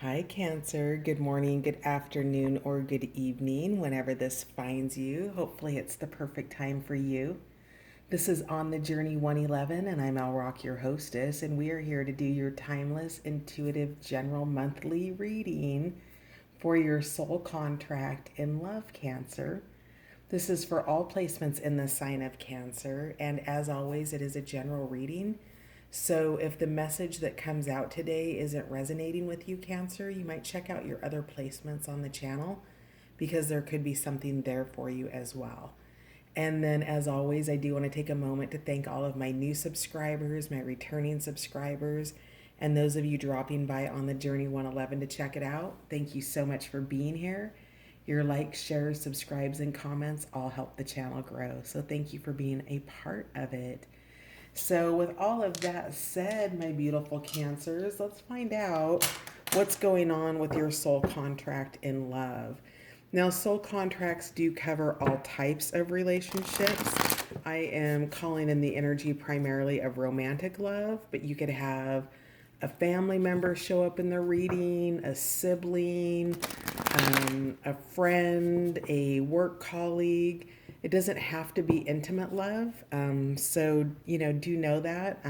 Hi, Cancer. Good morning, good afternoon, or good evening, whenever this finds you. Hopefully, it's the perfect time for you. This is On the Journey 111, and I'm Al Rock, your hostess, and we are here to do your timeless, intuitive, general monthly reading for your soul contract in love, Cancer. This is for all placements in the sign of Cancer, and as always, it is a general reading. So if the message that comes out today isn't resonating with you, Cancer, you might check out your other placements on the channel because there could be something there for you as well. And then, as always, I do want to take a moment to thank all of my new subscribers, my returning subscribers, and those of you dropping by on the Journey 111 to check it out. Thank you so much for being here. Your likes, shares, subscribes, and comments all help the channel grow. So thank you for being a part of it. So, with all of that said, my beautiful Cancers, let's find out what's going on with your soul contract in love. Now, soul contracts do cover all types of relationships. I am calling in the energy primarily of romantic love, but you could have a family member show up in the reading, a sibling, a friend, a work colleague. It doesn't have to be intimate love. Do know that.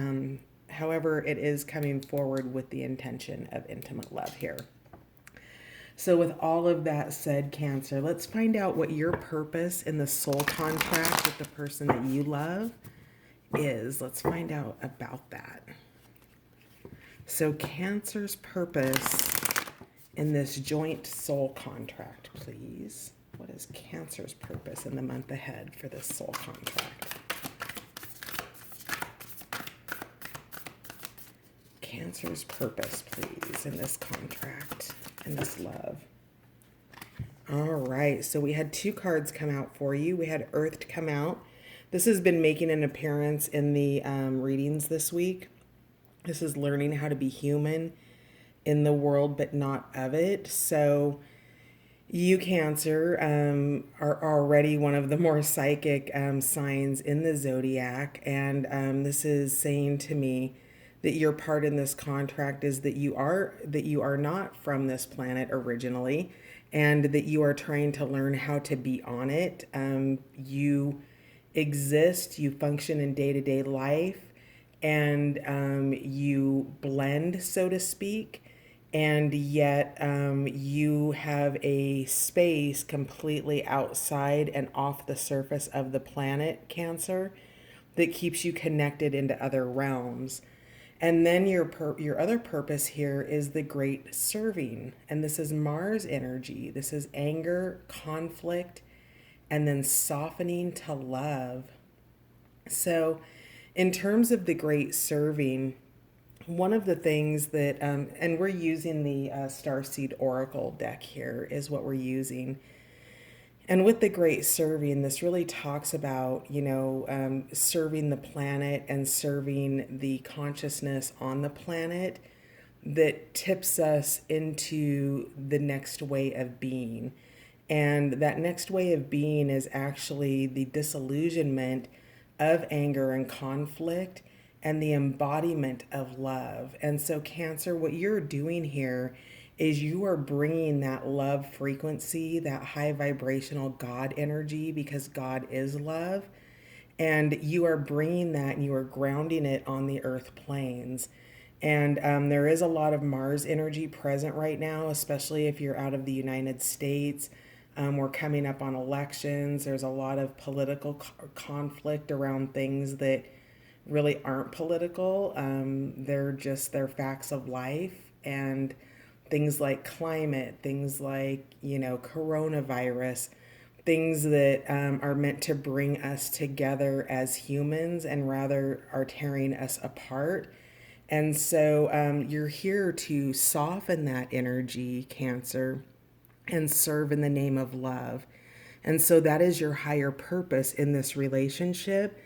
However, it is coming forward with the intention of intimate love here. So, with all of that said, Cancer, let's find out what your purpose in the soul contract with the person that you love is. Let's find out about that. So, Cancer's purpose in this joint soul contract, please. What is Cancer's purpose in the month ahead for this soul contract? Cancer's purpose, please, in this contract, in this love. All right, so we had two cards come out for you. We had Earth come out. This has been making an appearance in the readings this week. This is learning how to be human in the world, but not of it. So you, Cancer, are already one of the more psychic signs in the Zodiac. And this is saying to me that your part in this contract is that you are not from this planet originally, and that you are trying to learn how to be on it. You exist, you function in day-to-day life, and you blend, so to speak, and yet you have a space completely outside and off the surface of the planet, Cancer, that keeps you connected into other realms. And then your other purpose here is the great serving. And this is Mars energy. This is anger, conflict, and then softening to love. So in terms of the great serving, one of the things that, and we're using the Starseed Oracle deck here, is what we're using. And with the great serving, this really talks about, serving the planet and serving the consciousness on the planet that tips us into the next way of being. And that next way of being is actually the disillusionment of anger and conflict and the embodiment of love. And so, Cancer, what you're doing here is you are bringing that love frequency, that high vibrational God energy, because God is love. And you are bringing that and you are grounding it on the earth planes. And there is a lot of Mars energy present right now, especially if you're out of the United States. We're coming up on elections. There's a lot of political conflict around things that really aren't political. They're facts of life. And things like climate, things like, coronavirus, things that are meant to bring us together as humans and rather are tearing us apart. And so you're here to soften that energy, Cancer, and serve in the name of love. And so that is your higher purpose in this relationship,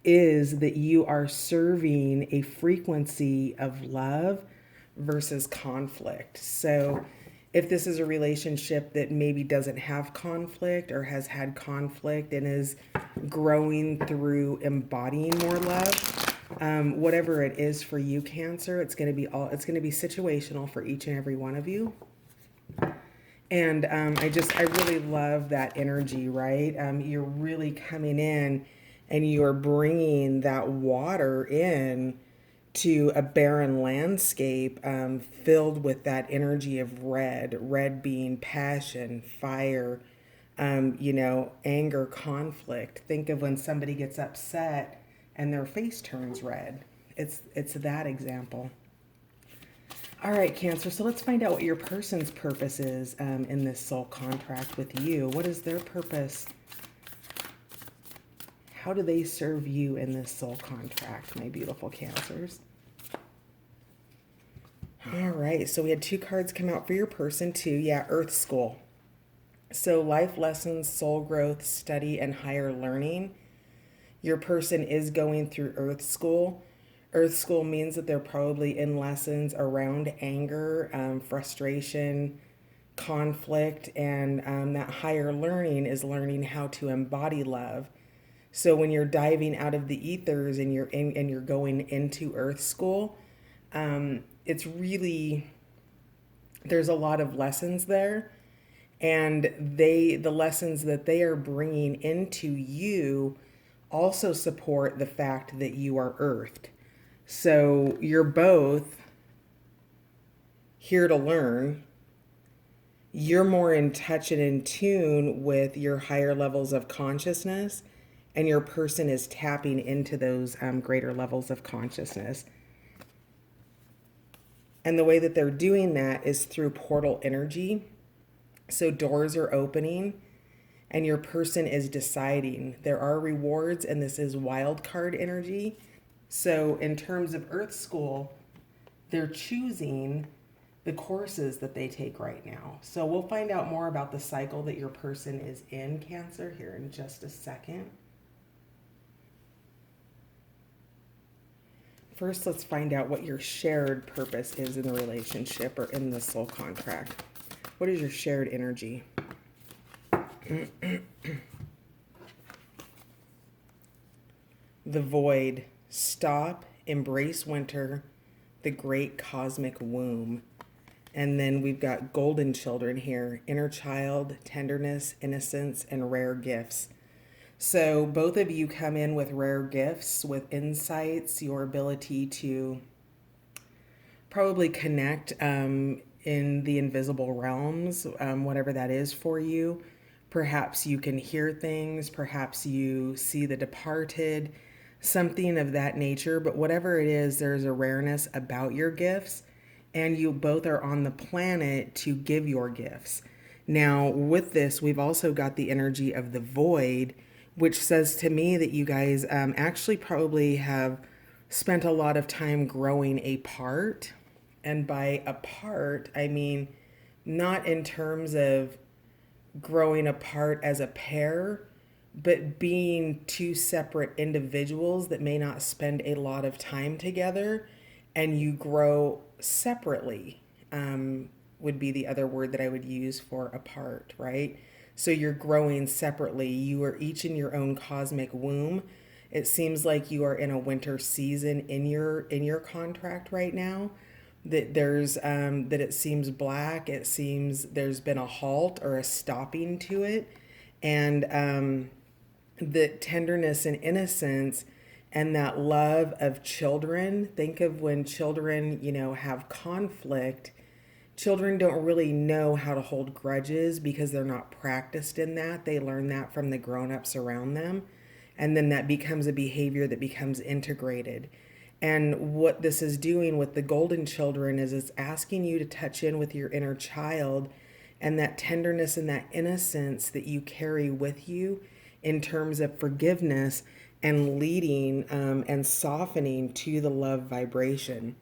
is that you are serving a frequency of love versus conflict. So if this is a relationship that maybe doesn't have conflict or has had conflict and is growing through embodying more love, Whatever it is for you, Cancer, it's going to be situational for each and every one of you. And I really love that energy, right? You're really coming in and you're bringing that water in to a barren landscape filled with that energy of red being passion, fire, anger, conflict. Think of when somebody gets upset and their face turns red. It's that example. All right, Cancer. So let's find out what your person's purpose is in this soul contract with you. What is their purpose? How do they serve you in this soul contract, my beautiful Cancers? All right. So we had 2 cards come out for your person too. Yeah, Earth School. So life lessons, soul growth, study, and higher learning. Your person is going through Earth School. Earth School means that they're probably in lessons around anger, frustration, conflict, and that higher learning is learning how to embody love. So when you're diving out of the ethers and you're going into Earth School, it's really, there's a lot of lessons there, and the lessons that they are bringing into you also support the fact that you are earthed. So you're both here to learn. You're more in touch and in tune with your higher levels of consciousness, and your person is tapping into those greater levels of consciousness. And the way that they're doing that is through portal energy. So doors are opening and your person is deciding. There are rewards, and this is wild card energy. So in terms of Earth School, they're choosing the courses that they take right now. So we'll find out more about the cycle that your person is in, Cancer, here in just a second. First, let's find out what your shared purpose is in the relationship or in the soul contract. What is your shared energy? The void. Stop, embrace winter, the great cosmic womb. And then we've got golden children here, inner child, tenderness, innocence, and rare gifts. So both of you come in with rare gifts, with insights, your ability to probably connect in the invisible realms, whatever that is for you. Perhaps you can hear things, perhaps you see the departed, something of that nature. But whatever it is, there's a rareness about your gifts, and you both are on the planet to give your gifts. Now, with this, we've also got the energy of the void, which says to me that you guys actually probably have spent a lot of time growing apart. And by apart, I mean not in terms of growing apart as a pair, but being 2 separate individuals that may not spend a lot of time together, and you grow separately, would be the other word that I would use for apart, right? So you're growing separately. You are each in your own cosmic womb. It seems like you are in a winter season in your contract right now. That there's that it seems black. It seems there's been a halt or a stopping to it, and the tenderness and innocence and that love of children. Think of when children, have conflict. Children don't really know how to hold grudges because they're not practiced in that. They learn that from the grown-ups around them. And then that becomes a behavior that becomes integrated. And what this is doing with the golden children is it's asking you to touch in with your inner child and that tenderness and that innocence that you carry with you in terms of forgiveness and leading and softening to the love vibration.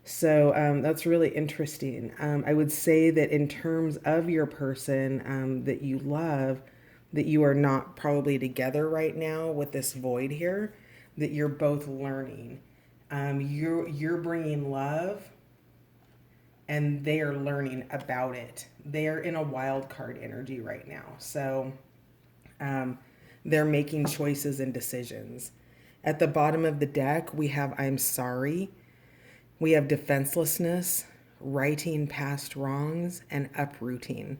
So that's really interesting. I would say that in terms of your person that you love, that you are not probably together right now with this void here, that you're both learning. You're bringing love, and they are learning about it. They are in a wild card energy right now. So they're making choices and decisions. At the bottom of the deck, we have I'm sorry. We have defenselessness, righting past wrongs, and uprooting.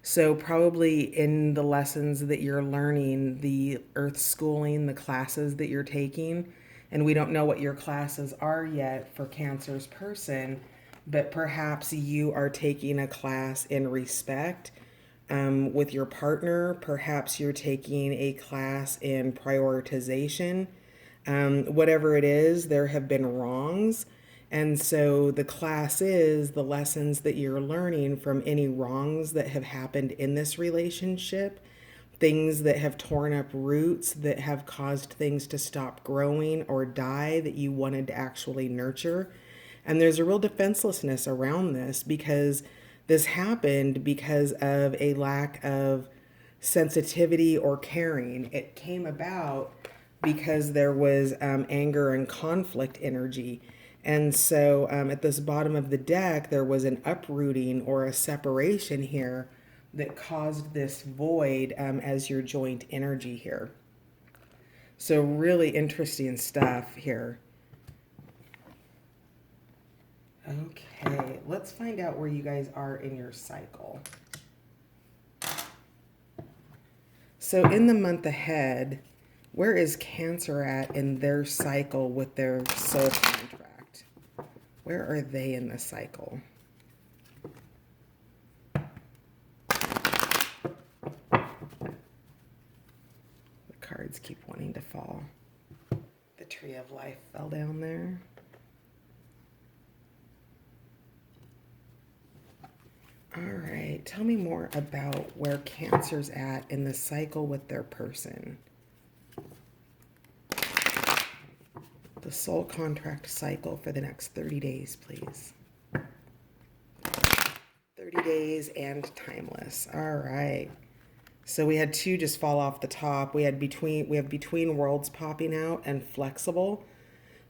So probably in the lessons that you're learning, the earth schooling, the classes that you're taking, and we don't know what your classes are yet for Cancer's person, but perhaps you are taking a class in respect with your partner. Perhaps you're taking a class in prioritization. Whatever it is, there have been wrongs. And so the class is the lessons that you're learning from any wrongs that have happened in this relationship, things that have torn up roots, that have caused things to stop growing or die that you wanted to actually nurture. And there's a real defenselessness around this because this happened because of a lack of sensitivity or caring. It came about because there was anger and conflict energy. And so at this bottom of the deck, there was an uprooting or a separation here that caused this void as your joint energy here. So really interesting stuff here. Okay, let's find out where you guys are in your cycle. So in the month ahead, where is Cancer at in their cycle with their soul contract? Where are they in the cycle? The cards keep wanting to fall. The Tree of Life fell down there. All right, tell me more about where Cancer's at in the cycle with their person. The soul contract cycle for the next 30 days, please. 30 days and timeless. All right. So we had two just fall off the top. We have between worlds popping out and flexible.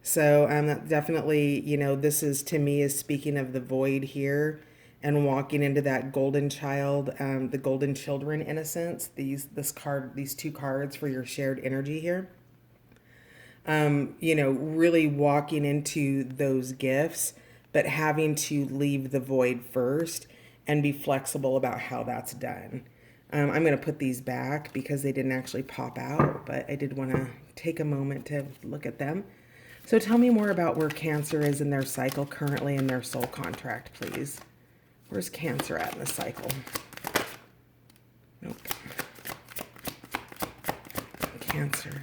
So that definitely, this is to me is speaking of the void here and walking into that golden child, the golden children in a sense. These two cards for your shared energy here. Really walking into those gifts, but having to leave the void first and be flexible about how that's done. I'm going to put these back because they didn't actually pop out, but I did want to take a moment to look at them. So tell me more about where Cancer is in their cycle currently in their soul contract, please. Where's Cancer at in the cycle? Nope. Cancer.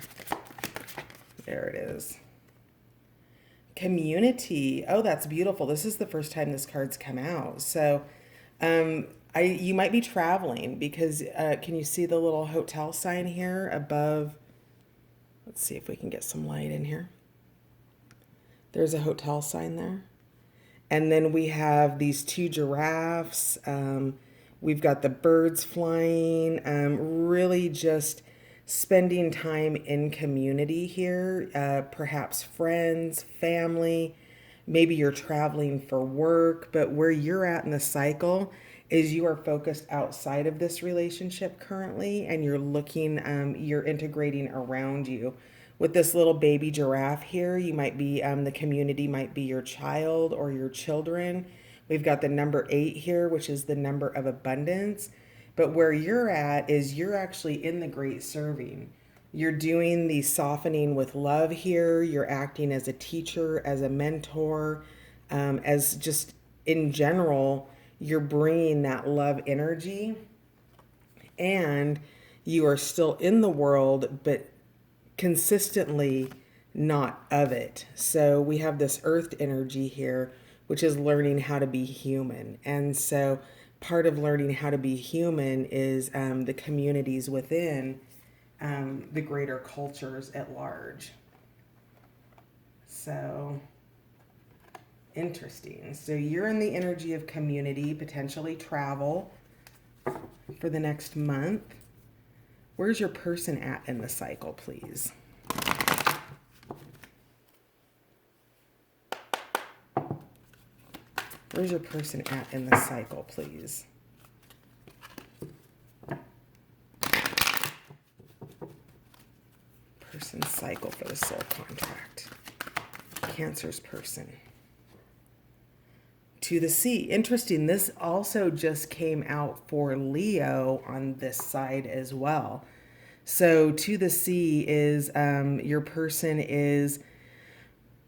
There it is. Community. Oh, that's beautiful. This is the first time this card's come out. So you might be traveling because can you see the little hotel sign here above? Let's see if we can get some light in here. There's a hotel sign there. And then we have these two giraffes. We've got the birds flying. Really just spending time in community here. Perhaps friends, family. Maybe you're traveling for work. But where you're at in the cycle is you are focused outside of this relationship currently. And you're looking, you're integrating around you. With this little baby giraffe here, you might be, the community might be your child or your children. We've got the number 8 here, which is the number of abundance. But where you're at is you're actually in the great serving. You're doing the softening with love here. You're acting as a teacher, as a mentor, as just in general, you're bringing that love energy. And you are still in the world, but consistently not of it. So we have this earth energy here, which is learning how to be human. And so part of learning how to be human is the communities within the greater cultures at large. So interesting. So you're in the energy of community, potentially travel for the next month. Where's your person at in the cycle, please? Where's your person at in the cycle, please? Person's cycle for the soul contract. Cancer's person. To the sea. Interesting. This also just came out for Leo on this side as well. So to the sea is your person is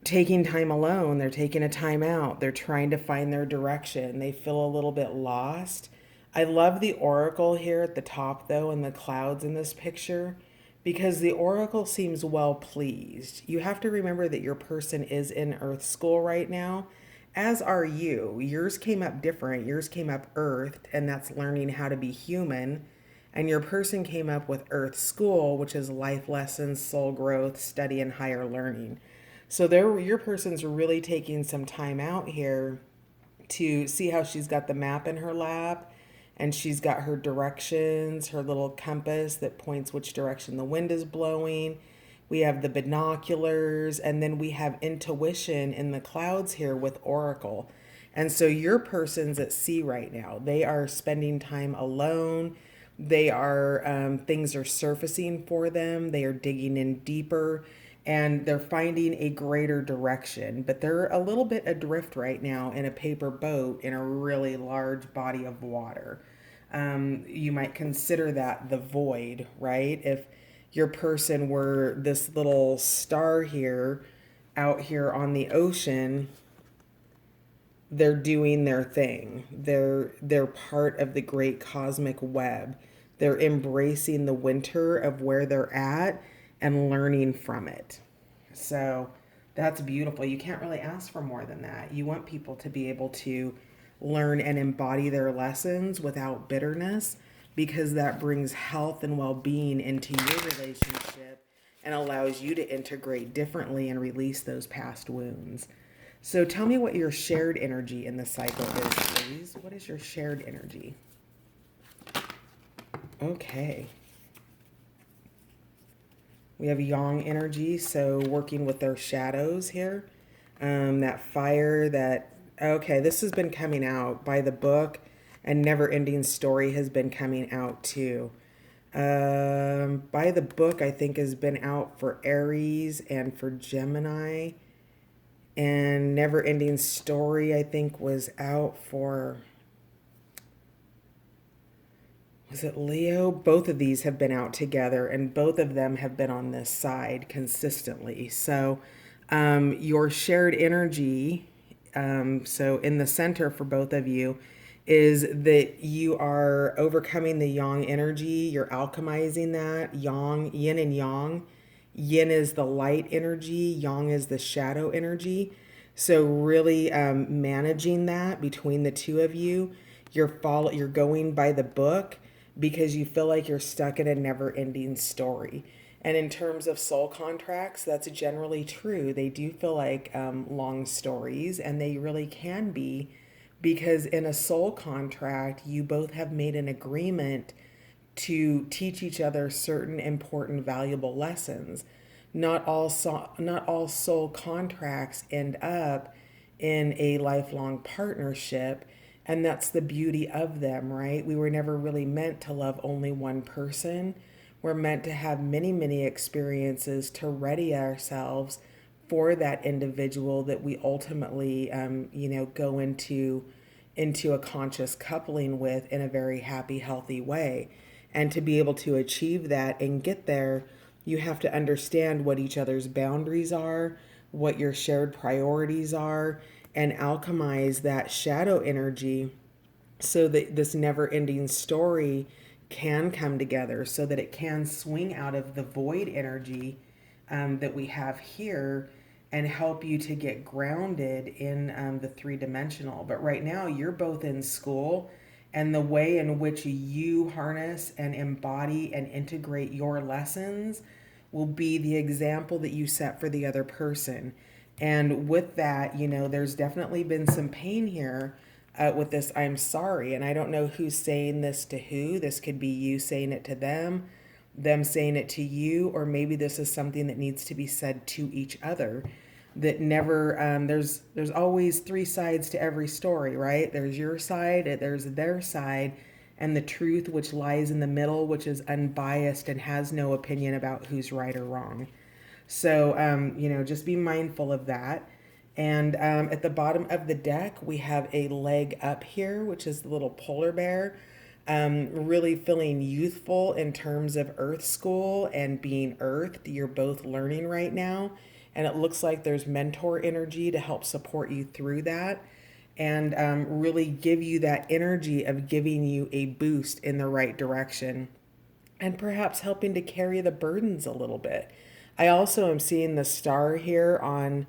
taking time alone. They're taking a time out. They're trying to find their direction. They feel a little bit lost. I love the oracle here at the top, though, and the clouds in this picture, because the oracle seems well pleased. You have to remember that your person is in Earth school right now, as are you. Yours came up different. Yours came up Earthed, and that's learning how to be human. And your person came up with Earth school, which is life lessons, soul growth, study, and higher learning. So your person's really taking some time out here to see how she's got the map in her lap, and she's got her directions, her little compass that points which direction the wind is blowing. We have the binoculars, and then we have intuition in the clouds here with oracle. And so your person's at sea right now. They are spending time alone. They are, things are surfacing for them. They are digging in deeper, and they're finding a greater direction. But they're a little bit adrift right now in a paper boat in a really large body of water. You might consider that the void, right? If your person were this little star here, out here on the ocean, they're doing their thing. They're part of the great cosmic web. They're embracing the winter of where they're at and learning from it. So that's beautiful. You can't really ask for more than that. You want people to be able to learn and embody their lessons without bitterness, because that brings health and well-being into your relationship and allows you to integrate differently and release those past wounds. So tell me what your shared energy in the cycle is, please. What is your shared energy? Okay. We have yang energy, so working with their shadows here. That fire, okay, this has been coming out by the book, and Never Ending Story has been coming out too. By the book, I think, has been out for Aries and for Gemini. And Never Ending Story, I think, was out for, was it Leo? Both of these have been out together, and both of them have been on this side consistently. So your shared energy, so in the center for both of you, is that you are overcoming the yang energy. You're alchemizing that. Yang, yin and yang. Yin is the light energy. Yang is the shadow energy. So really managing that between the two of you. You're going by the book because you feel like you're stuck in a never-ending story. And in terms of soul contracts, that's generally true. They do feel like long stories, and they really can be, because in a soul contract, you both have made an agreement to teach each other certain important, valuable lessons. Not all soul contracts end up in a lifelong partnership, and that's the beauty of them, right? We were never really meant to love only one person. We're meant to have many, many experiences to ready ourselves for that individual that we ultimately, go into a conscious coupling with in a very happy, healthy way. And to be able to achieve that and get there, you have to understand what each other's boundaries are, what your shared priorities are, and alchemize that shadow energy so that this never-ending story can come together, so that it can swing out of the void energy that we have here and help you to get grounded in the three-dimensional. But right now, you're both in school, and the way in which you harness and embody and integrate your lessons will be the example that you set for the other person. And with that, there's definitely been some pain here with this I'm sorry. And I don't know who's saying this to who. This could be you saying it to them saying it to you, or maybe this is something that needs to be said to each other. That never, there's always three sides to every story, right? There's your side, there's their side, and the truth, which lies in the middle, which is unbiased and has no opinion about who's right or wrong. So, just be mindful of that. And at the bottom of the deck, we have a leg up here, which is the little polar bear. Really feeling youthful in terms of Earth School and being Earthed. You're both learning right now. And it looks like there's mentor energy to help support you through that and really give you that energy of giving you a boost in the right direction and perhaps helping to carry the burdens a little bit. I also am seeing the star here on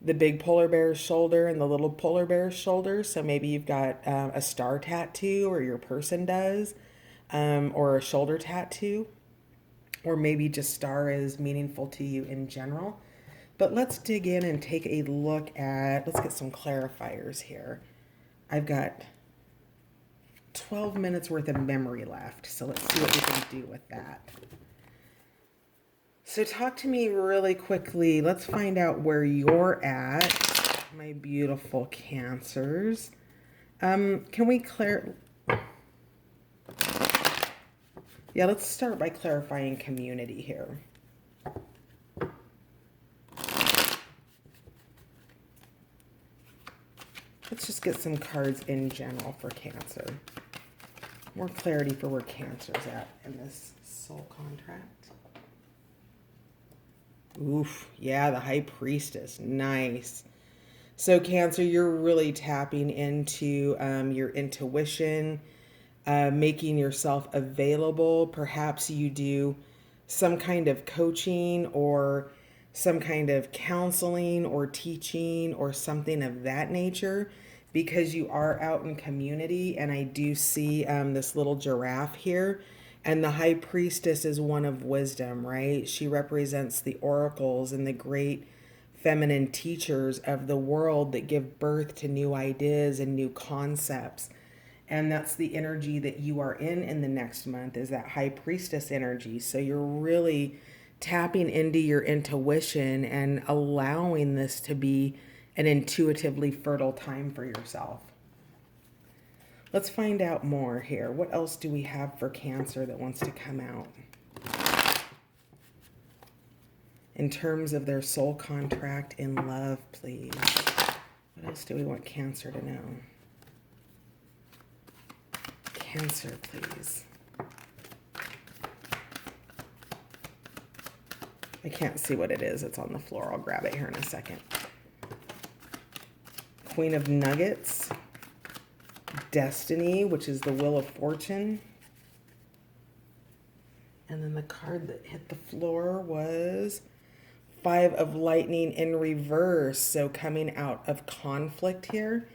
the big polar bear's shoulder and the little polar bear's shoulder. So maybe you've got a star tattoo, or your person does, or a shoulder tattoo, or maybe just star is meaningful to you in general. But let's dig in and take a look at, let's get some clarifiers here. I've got 12 minutes worth of memory left, so let's see what we can do with that. So talk to me really quickly. Let's find out where you're at, my beautiful Cancers. Can we let's start by clarifying community here. Let's just get some cards in general for Cancer. More clarity for where Cancer's at in this soul contract. Oof, yeah, the High Priestess. Nice. So Cancer, you're really tapping into your intuition, making yourself available. Perhaps you do some kind of coaching or some kind of counseling or teaching or something of that nature, because you are out in community. And I do see this little giraffe here. And the High Priestess is one of wisdom, right? She represents the oracles and the great feminine teachers of the world that give birth to new ideas and new concepts. And that's the energy that you are in the next month, is that High Priestess energy. So you're really tapping into your intuition and allowing this to be an intuitively fertile time for yourself. Let's find out more here. What else do we have for Cancer that wants to come out? In terms of their soul contract in love, please. What else do we want Cancer to know? Cancer, please. I can't see what it is. It's on the floor. I'll grab it here in a second. Queen of Nuggets. Destiny, which is the Wheel of Fortune. And then the card that hit the floor was Five of Lightning in reverse. So coming out of conflict here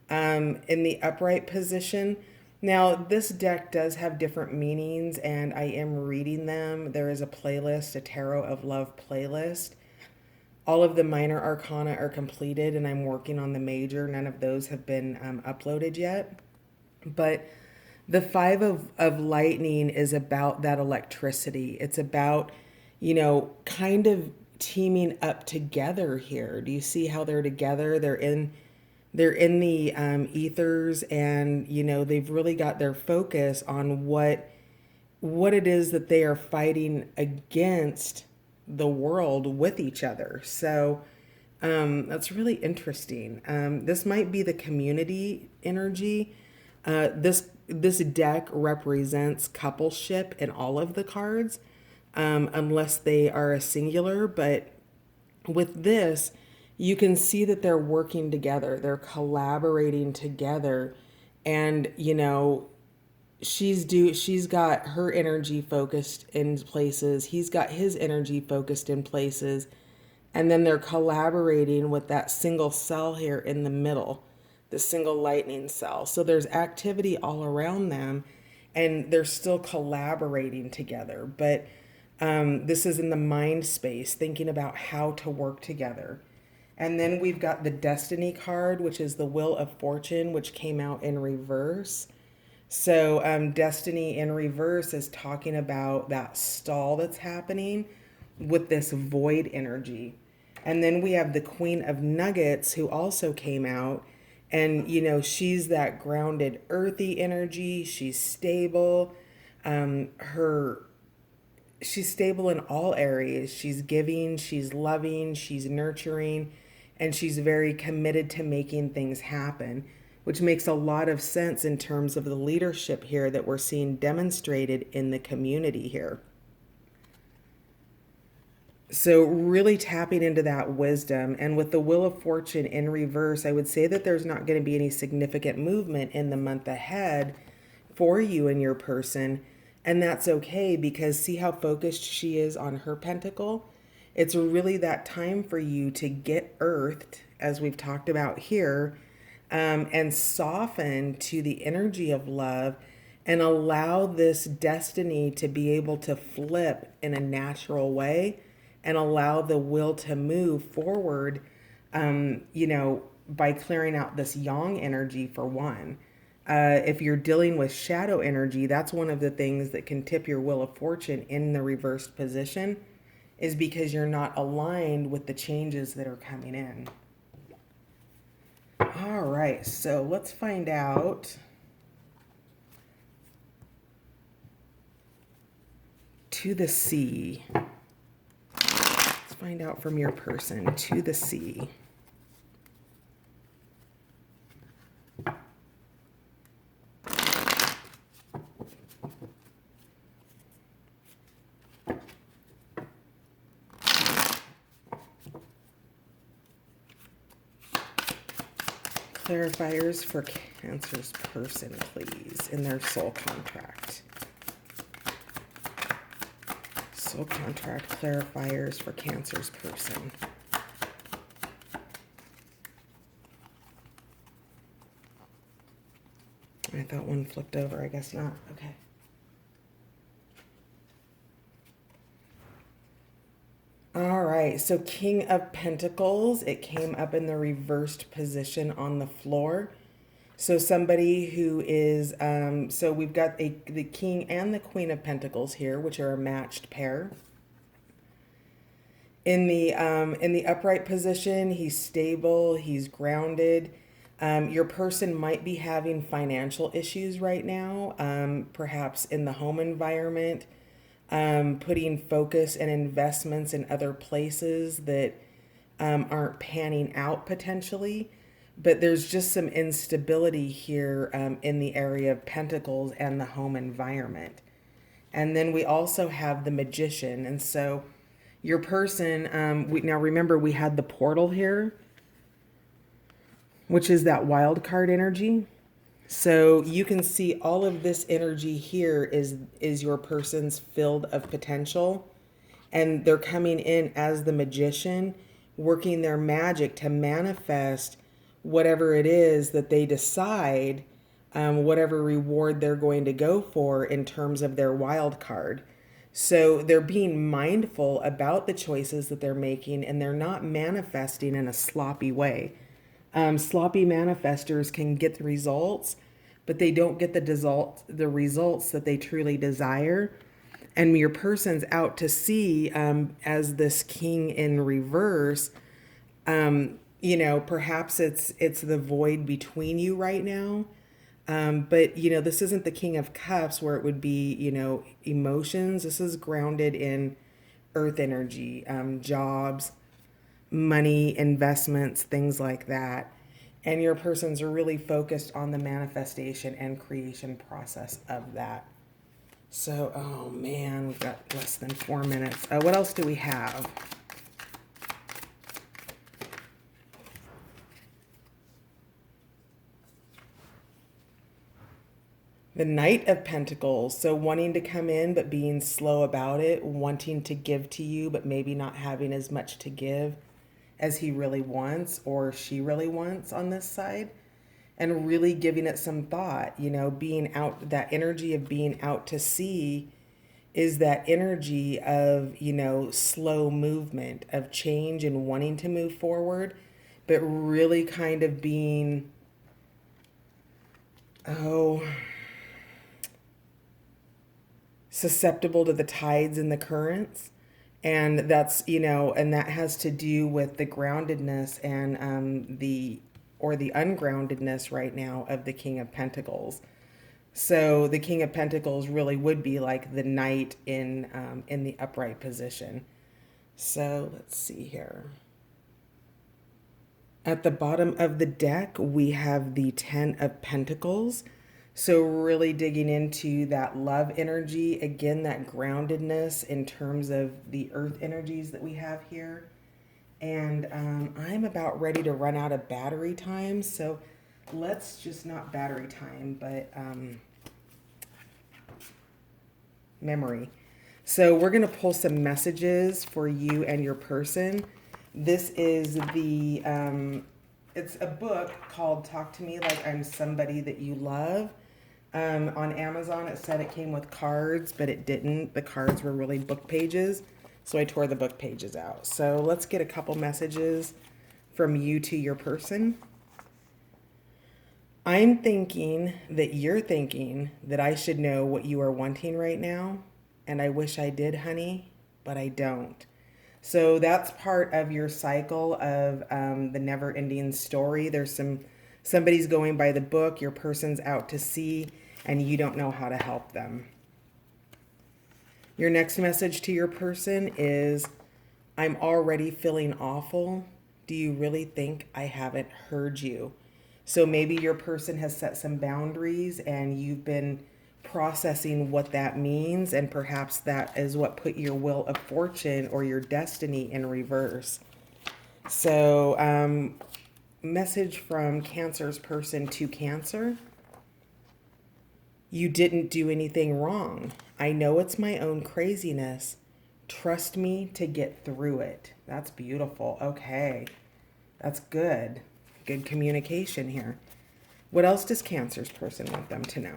in the upright position. Now, this deck does have different meanings, and I am reading them. There is a playlist, a Tarot of Love playlist. All of the minor arcana are completed, and I'm working on the major. None of those have been uploaded yet. But the Five of Lightning is about that electricity. It's about, kind of teaming up together here. Do you see how they're together? They're in the ethers, and they've really got their focus on what it is that they are fighting against the world with each other. So that's really interesting. This might be the community energy. This deck represents coupleship in all of the cards, unless they are a singular. But with this, you can see that they're working together. They're collaborating together. And, she's got her energy focused in places. He's got his energy focused in places. And then they're collaborating with that single cell here in the middle, the single lightning cell. So there's activity all around them, and they're still collaborating together. But this is in the mind space, thinking about how to work together. And then we've got the Destiny card, which is the Wheel of Fortune, which came out in reverse. So Destiny in reverse is talking about that stall that's happening with this void energy. And then we have the Queen of Nuggets, who also came out. And, she's that grounded, earthy energy. She's stable. she's stable in all areas. She's giving, she's loving, she's nurturing, and she's very committed to making things happen, which makes a lot of sense in terms of the leadership here that we're seeing demonstrated in the community here. So really tapping into that wisdom. And with the Wheel of Fortune in reverse, I would say that there's not going to be any significant movement in the month ahead for you and your person. And that's okay, because see how focused she is on her pentacle? It's really that time for you to get earthed, as we've talked about here, and soften to the energy of love and allow this destiny to be able to flip in a natural way and allow the will to move forward, by clearing out this yang energy for one. If you're dealing with shadow energy, that's one of the things that can tip your Wheel of Fortune in the reversed position, is because you're not aligned with the changes that are coming in. All right, so let's find out. To the sea. Let's find out from your person. To the sea. Clarifiers for Cancer's person, please, in their soul contract. Soul contract clarifiers for Cancer's person. I thought one flipped over. I guess not. Okay. All right, so King of Pentacles, it came up in the reversed position on the floor. So somebody who is, so we've got the King and the Queen of Pentacles here, which are a matched pair. In the upright position, he's stable, he's grounded. Your person might be having financial issues right now, perhaps in the home environment. Putting focus and investments in other places that aren't panning out potentially. But there's just some instability here in the area of Pentacles and the home environment. And then we also have the Magician. And so your person, now remember we had the portal here, which is that wild card energy. So you can see all of this energy here is your person's field of potential, and they're coming in as the Magician, working their magic to manifest whatever it is that they decide, whatever reward they're going to go for in terms of their wild card. So they're being mindful about the choices that they're making, and they're not manifesting in a sloppy way. Sloppy manifestors can get the results, but they don't get the results that they truly desire. And your person's out to sea as this King in reverse. Perhaps it's the void between you right now. But this isn't the King of Cups where it would be, emotions. This is grounded in earth energy, jobs, money, investments, things like that. And your person's really focused on the manifestation and creation process of that. So, oh man, we've got less than 4 minutes. What else do we have? The Knight of Pentacles. So wanting to come in, but being slow about it, wanting to give to you, but maybe not having as much to give as he really wants or she really wants on this side, and really giving it some thought. Being out, that energy of being out to sea is that energy of, slow movement, of change and wanting to move forward, but really kind of being, susceptible to the tides and the currents. And that's, and that has to do with the groundedness and the ungroundedness right now of the King of Pentacles. So the King of Pentacles really would be like the knight in the upright position. So let's see here. At the bottom of the deck, we have the Ten of Pentacles. So really digging into that love energy, again, that groundedness in terms of the earth energies that we have here. And I'm about ready to run out of battery time. So let's just not battery time, but memory. So we're going to pull some messages for you and your person. This is it's a book called Talk to Me Like I'm Somebody That You Love. On Amazon, it said it came with cards, but it didn't. The cards were really book pages, so I tore the book pages out. So let's get a couple messages from you to your person. I'm thinking that you're thinking that I should know what you are wanting right now, and I wish I did, honey, but I don't. So that's part of your cycle of the never-ending story. There's somebody's going by the book, your person's out to sea, and you don't know how to help them. Your next message to your person is, I'm already feeling awful. Do you really think I haven't heard you? So maybe your person has set some boundaries and you've been processing what that means, and perhaps that is what put your wheel of fortune or your destiny in reverse. So message from Cancer's person to Cancer. You didn't do anything wrong. I know it's my own craziness. Trust me to get through it. That's beautiful. Okay. That's good. Good communication here. What else does Cancer's person want them to know?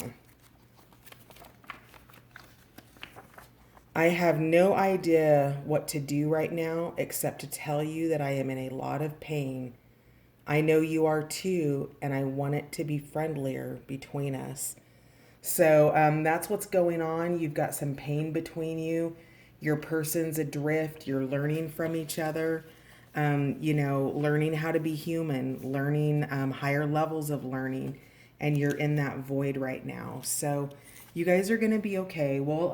I have no idea what to do right now except to tell you that I am in a lot of pain. I know you are too, and I want it to be friendlier between us. So that's what's going on. You've got some pain between you. Your person's adrift. You're learning from each other. Learning how to be human, learning higher levels of learning, and you're in that void right now. So you guys are going to be okay. We'll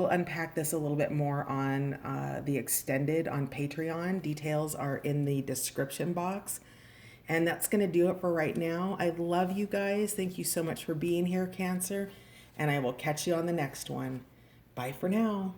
unpack this a little bit more on the extended on Patreon. Details are in the description box. And that's going to do it for right now. I love you guys. Thank you so much for being here, Cancer. And I will catch you on the next one. Bye for now.